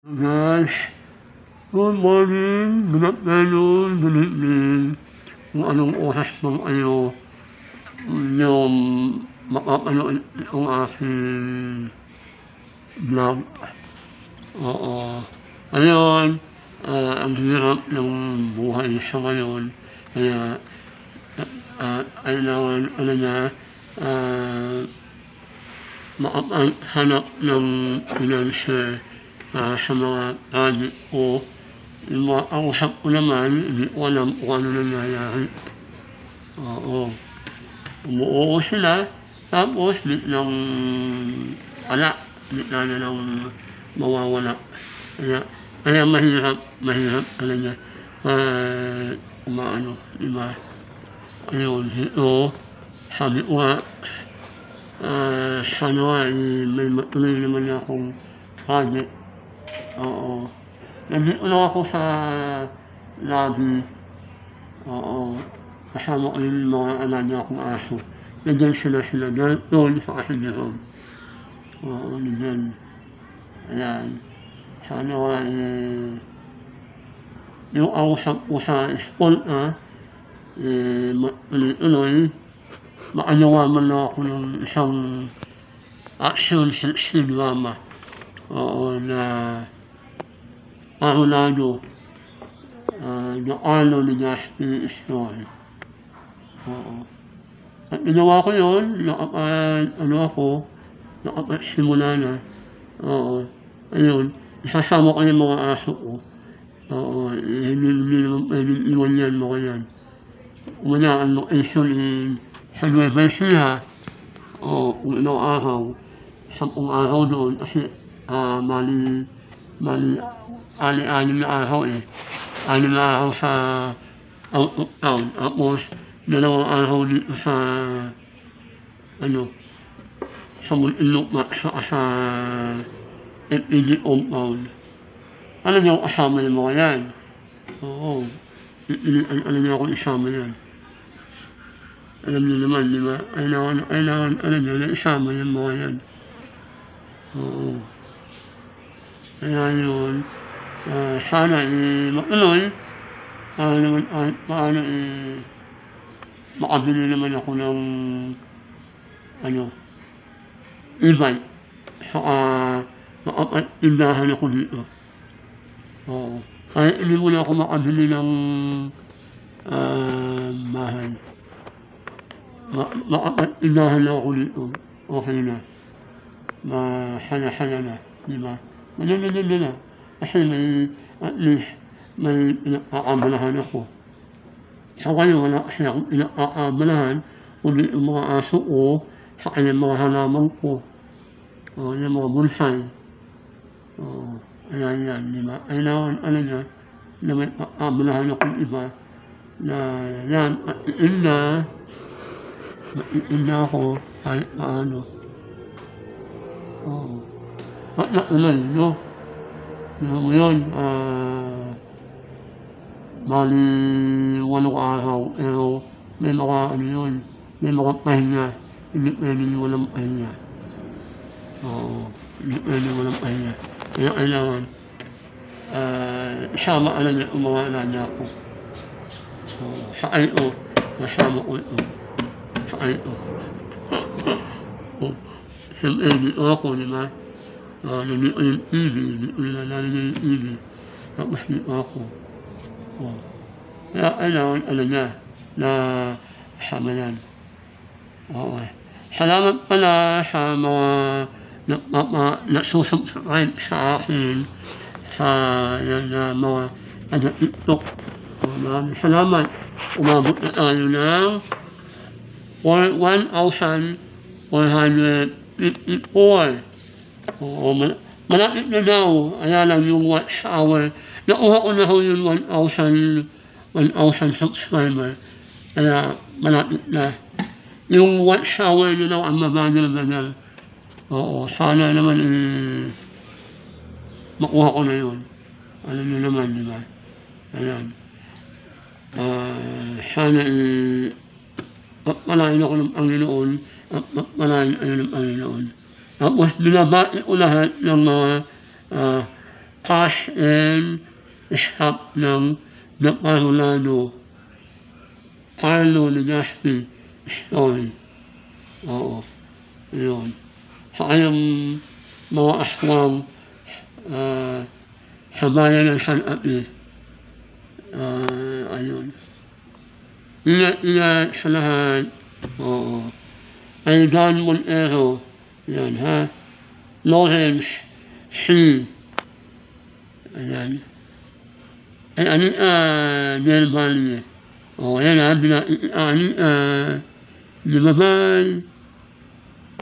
Guys, good morning, good afternoon, good evening. Kung anong oras man kayo yung makapanood itong aking vlog. Oo. Ngayon, ang hirap ng buhay sa ngayon. Kaya, kailangan, makahanap ng financial sa mga project ko. Yung mga kausap ko naman, hindi ko alam kung ano nangyayari. Oo. Umuoo sila, tapos biglang wala. Bigla na lang mawawala. Kaya mahirap talaga. Umaano, diba? Ayun, ito, sabi ko nga, sana may matuloy naman akong project. Oo. Nandito lang ako sa lobby. Oo. Kasama ko yung mga alaga akong aso. Nandiyan sila doon sa kasigahan. Oo, nandiyan. Ayan. Sana yung ausap ko sa school tuloy, makanawa man lang ako ng isang action sa drama. Oo, na Arulado, The Arlo Legazpi Story. Oo. At ginawa ko yun, nakapagsimula na. Oo. Ayun, isasama ko yung mga aso ko. Oo, hindi naman pwedeng iwan yan, mga yan. Una, ang location sa Nueva Ecija. Oo, kung ilang araw. 10 araw doon kasi anim na araw eh. 6 na araw sa out of town. Tapos, 2 araw dito sa Muntinlupa sa FPG compound. Alam niyo kasama yung mga yan. Oo. Alam niyo ako isama yan. Alam niyo naman, di ba? Kailangan, alam niyo, na isama yung mga yan. Oo. Kaya yun, sana matuloy, paano makabili naman ako ng e-bike. Saka makapagtindahan ako dito. Oo. Kahit hindi mo na ako makabili ng bahay. Makapagtindahan na ako dito. Okay na. Masaya-saya na. Diba? Maganda na. Kasi at least, may pinakakabalahan ako. Sa ngayon, wala kasi akong pinakakabalahan kundi yung mga aso ko sa kanyang mga halaman ko. Yung mga bonsai. Kaya yan, diba? Kailangan, na may kakabalahan akong iba na yan, matitinda ako kahit paano. Oo. At natuloy, no? Ngayon, bali 8 araw, pero may mga pahinga. Hindi pwedeng walang pahinga. Oo, hindi pwedeng walang pahinga. Kaya kailangan, isama niya ang mga alaga ko. Sa ito, masama ko ito. Sa ito. Siyempre, dito ako, di ba? Nandito yung TV, dito nilalagay yung TV. Tapos dito ako. Kaya kailangan, niya, na kasama yan. Oo. Salamat pala sa mga nasusubscribe sa akin sa yan na mga TikTok. Maraming salamat. Umabot na tayo ng 1,454. Oo, malapit na daw. Ayan lang yung watch hour. Nakuha ko na ho yung 1,000 subscriber. Kaya malapit na. Yung watch hour nyo daw ang mabagal-bagal. Oo, sana naman makuha ko na yun. Alam nyo naman, di ba? Ayan. Sana pagpalain ako ng Panginoon at pagpalain kayo ng Panginoon. Tapos binabati ko lahat ng mga cash in shop ng Naparolado. Carlo Legaspi story. Oo. Yun. Saka yung mga aswang sa bayan ng San Api. Ayun. Ingat sa lahat. Oo. Ay Don Montero. Yan ha. Lawrence C. Ayan. Ay Del Valle. O yan ha. Di ba ba?